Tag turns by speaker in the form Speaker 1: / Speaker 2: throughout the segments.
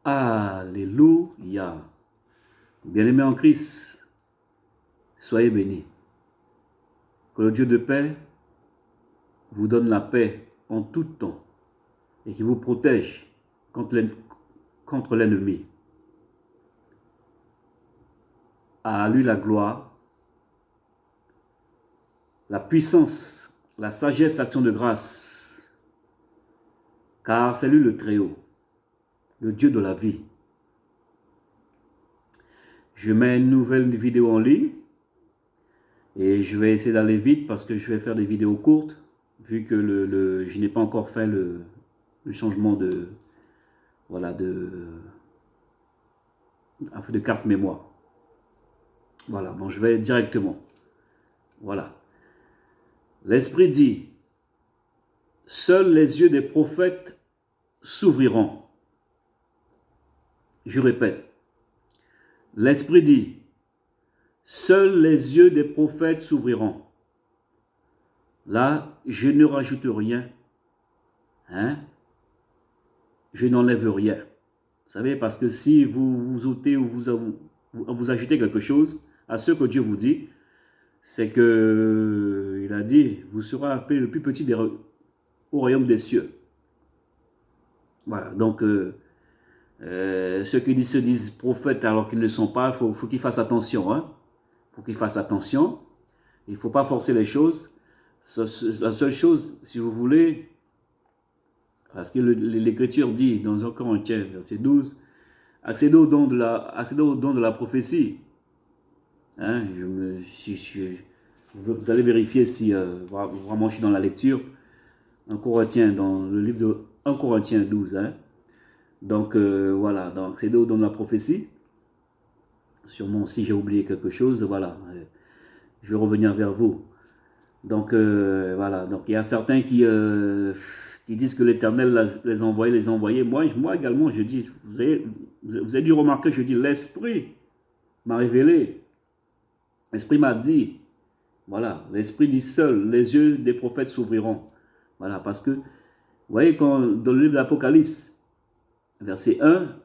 Speaker 1: Alléluia. Bien-aimés en Christ, soyez bénis. Que le Dieu de paix vous donne la paix en tout temps et qu'il vous protège contre l'ennemi. À lui la gloire, la puissance, la sagesse, l'action de grâce, car c'est lui le Très-Haut, le Dieu de la vie. Je mets une nouvelle vidéo en ligne et je vais essayer d'aller vite parce que je vais faire des vidéos courtes vu que je n'ai pas encore fait le changement de carte mémoire. Voilà, bon, je vais directement. Voilà. L'Esprit dit, seuls les yeux des prophètes s'ouvriront. Je répète. L'Esprit dit, seuls les yeux des prophètes s'ouvriront. Là, je ne rajoute rien. Je n'enlève rien. Vous savez, parce que si vous ôtez ou vous ajoutez quelque chose à ce que Dieu vous dit, c'est que il a dit, vous serez appelé le plus petit au royaume des cieux. Voilà, donc ceux qui se disent prophètes alors qu'ils ne le sont pas, il faut qu'ils fassent attention. Il faut qu'ils fassent attention. Il ne faut pas forcer les choses. La seule chose, si vous voulez, parce que l'Écriture dit dans 1 Corinthiens, verset 12, accédez au don de la prophétie. Vous allez vérifier si vraiment je suis dans la lecture. 1 Corinthiens, dans le livre de 1 Corinthiens 12. Donc voilà, donc accédez au don de la prophétie. Sûrement si j'ai oublié quelque chose, voilà, je vais revenir vers vous. Donc voilà, donc il y a certains qui disent que l'Éternel les envoyait. Moi également, je dis, vous avez dû remarquer, je dis, l'Esprit m'a révélé. L'Esprit m'a dit, voilà, l'Esprit dit seul, les yeux des prophètes s'ouvriront. Voilà, parce que, vous voyez, dans le livre de l'Apocalypse, verset 1,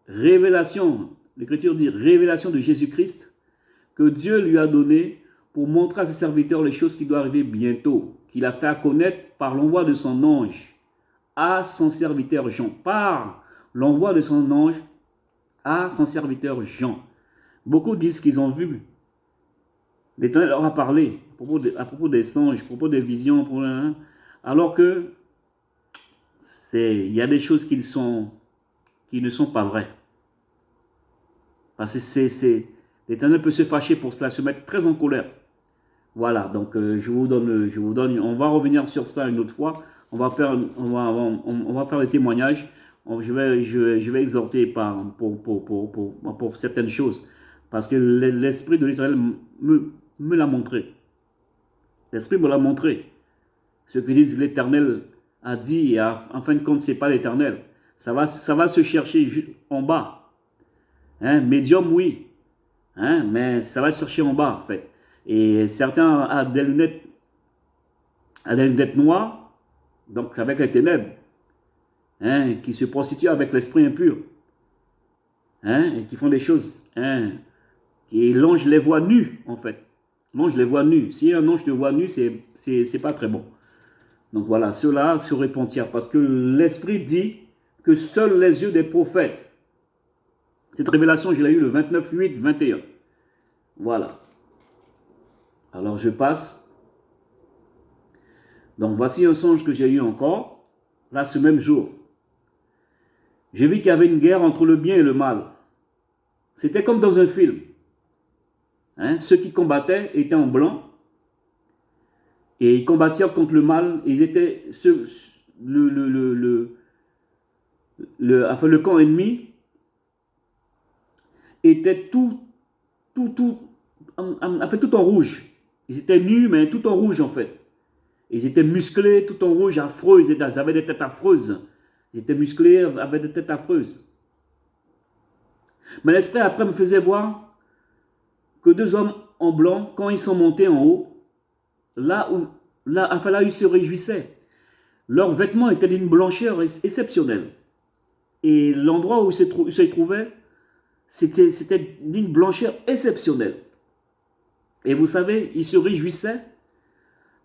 Speaker 1: révélation, l'Écriture dit révélation de Jésus-Christ, que Dieu lui a donné pour montrer à ses serviteurs les choses qui doivent arriver bientôt, qu'il a fait connaître par l'envoi de son ange à son serviteur Jean. Par l'envoi de son ange à son serviteur Jean. Beaucoup disent qu'ils ont vu. L'Éternel leur a parlé à propos des anges, à propos des visions, alors que il y a des choses qui ne sont pas vraies. Parce que l'Éternel peut se fâcher pour cela, se mettre très en colère. Voilà, donc je vous donne, on va revenir sur ça une autre fois. On va faire des témoignages. Je vais exhorter pour certaines choses. Parce que l'Esprit de l'Éternel me l'a montré. L'Esprit me l'a montré. Ce que disent l'Éternel a dit, et en fin de compte, ce n'est pas l'Éternel. Ça va se chercher en bas. Médium, oui. Mais ça va se chercher en bas, en fait. Et certains ont des lunettes noires, donc avec les ténèbres, qui se prostituent avec l'esprit impur, et qui font des choses, et l'ange les voit nus, en fait. L'ange les voit nus. Si un ange te voit nu, c'est pas très bon. Donc voilà, ceux-là se repentir, parce que l'Esprit dit que seuls les yeux des prophètes. Cette révélation, je l'ai eue le 29/8/21. Voilà. Alors je passe. Donc voici un songe que j'ai eu encore, là ce même jour. J'ai vu qu'il y avait une guerre entre le bien et le mal. C'était comme dans un film. Ceux qui combattaient étaient en blanc et ils combattirent contre le mal. Ils étaient le camp ennemi était tout en rouge. Ils étaient nus, mais tout en rouge en fait. Ils étaient musclés, tout en rouge, affreux. Ils avaient des têtes affreuses. Ils étaient musclés, avaient des têtes affreuses. Mais l'Esprit après me faisait voir que deux hommes en blanc, quand ils sont montés en haut, là où ils se réjouissaient. Leurs vêtements étaient d'une blancheur exceptionnelle. Et l'endroit où il se trouvait, c'était d'une blancheur exceptionnelle. Et vous savez, ils se réjouissaient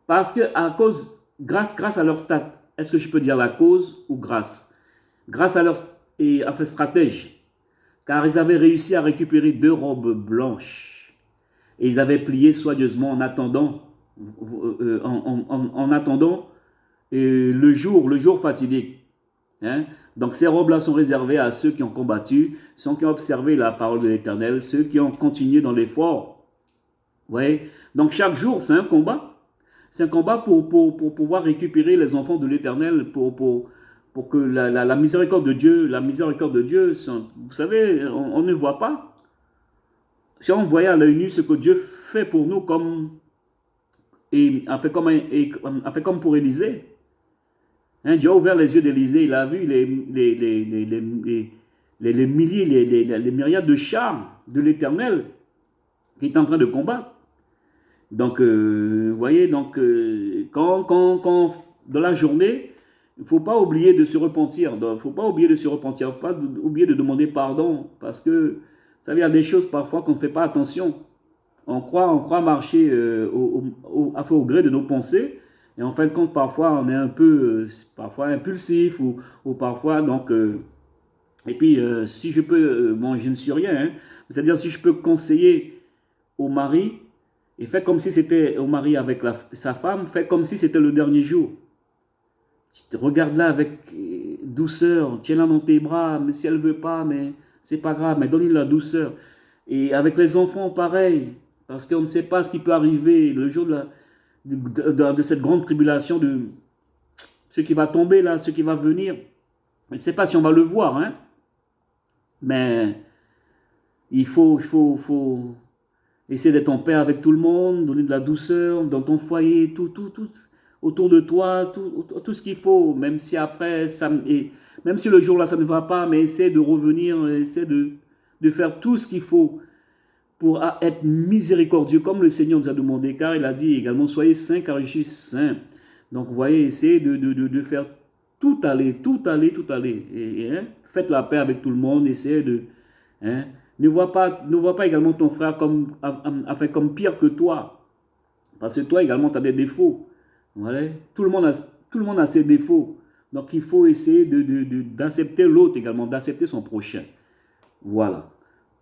Speaker 1: parce que grâce à leur stat, est-ce que je peux dire la cause ou grâce? Grâce à leur stratège, car ils avaient réussi à récupérer 2 robes blanches et ils avaient plié soigneusement en attendant, en attendant le jour fatidique. Hein? Donc ces robes-là sont réservées à ceux qui ont combattu, ceux qui ont observé la parole de l'Éternel, ceux qui ont continué dans l'effort. Vous voyez? Donc chaque jour, c'est un combat. C'est un combat pour pouvoir récupérer les enfants de l'Éternel, pour que la miséricorde de Dieu, vous savez, on ne voit pas. Si on voyait à l'œil nu ce que Dieu fait pour nous, a fait comme pour Élisée. Hein, Dieu a ouvert les yeux d'Élisée, il a vu les milliers, les myriades de chars de l'Éternel qui est en train de combattre. Donc, vous voyez, quand dans la journée, il ne faut pas oublier de se repentir. Il ne faut pas oublier de se repentir, pas oublier de demander pardon. Parce que, vous savez, il y a des choses parfois qu'on ne fait pas attention. On croit marcher au gré de nos pensées. Et en fin de compte, parfois, on est un peu parfois impulsif ou parfois, donc... et puis, si je peux, bon, je ne suis rien, hein, c'est-à-dire si je peux conseiller au mari, et fait comme si c'était au mari avec sa femme, fait comme si c'était le dernier jour. Regarde-la avec douceur, tiens-la dans tes bras, mais si elle ne veut pas, mais c'est pas grave, mais donne-lui la douceur. Et avec les enfants, pareil, parce qu'on ne sait pas ce qui peut arriver le jour de cette grande tribulation, de ce qui va tomber là, ce qui va venir. Je ne sais pas si on va le voir, hein, mais il faut essayer d'être en paix avec tout le monde, donner de la douceur dans ton foyer, tout autour de toi, tout ce qu'il faut, même si après, même si le jour-là, ça ne va pas, mais essaie de revenir, essaie de faire tout ce qu'il faut pour être miséricordieux, comme le Seigneur nous a demandé, car il a dit également, soyez saints, car je suis saint. Donc, vous voyez, essayez de faire tout aller. Et, hein, faites la paix avec tout le monde, essayez de... Hein, ne vois pas également ton frère comme pire que toi. Parce que toi également, tu as des défauts. Voilà. Tout le monde a ses défauts. Donc, il faut essayer d'accepter l'autre également, d'accepter son prochain. Voilà.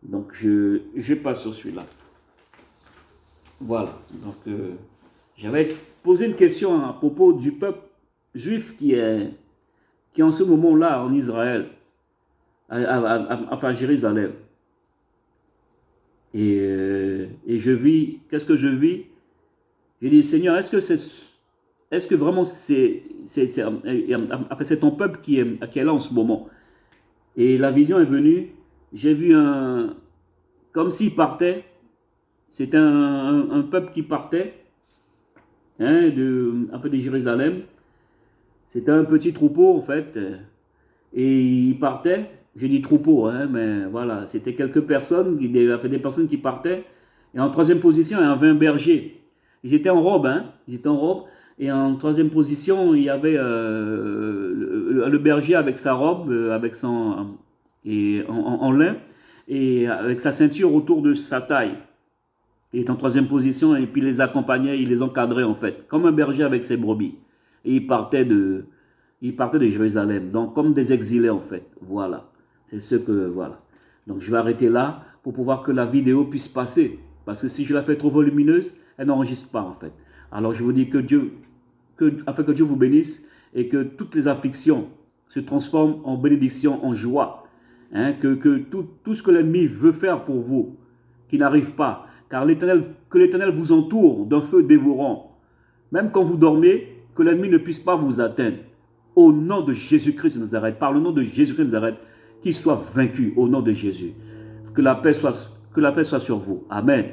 Speaker 1: Donc, je passe sur celui-là. Voilà. Donc, j'avais posé une question à propos du peuple juif qui est en ce moment-là en Israël, à Jérusalem. Et je vis, qu'est-ce que je vis? Je dis, Seigneur, est-ce que vraiment c'est ton peuple qui est là en ce moment? Et la vision est venue, j'ai vu comme s'il partait, c'était un peuple qui partait, hein, de Jérusalem. C'était un petit troupeau en fait, et il partait. J'ai dit troupeau, hein, mais voilà, c'était quelques personnes, il y avait des personnes qui partaient. Et en troisième position, il y avait un berger. Ils étaient en robe, hein, Et en troisième position, il y avait le berger avec sa robe, en lin, et avec sa ceinture autour de sa taille. Il était en troisième position, et puis il les accompagnait, il les encadrait en fait, comme un berger avec ses brebis. Et il partait de Jérusalem, donc comme des exilés en fait, voilà. C'est ce que, voilà. Donc, je vais arrêter là pour pouvoir que la vidéo puisse passer. Parce que si je la fais trop volumineuse, elle n'enregistre pas, en fait. Alors, je vous dis afin que Dieu vous bénisse et que toutes les afflictions se transforment en bénédiction, en joie. Hein, que tout ce que l'ennemi veut faire pour vous, qui n'arrive pas. Car que l'Éternel vous entoure d'un feu dévorant. Même quand vous dormez, que l'ennemi ne puisse pas vous atteindre. Au nom de Jésus-Christ de Nazareth, par le nom de Jésus-Christ de Nazareth, qu'il soit vaincu au nom de Jésus. Que la paix soit sur vous. Amen.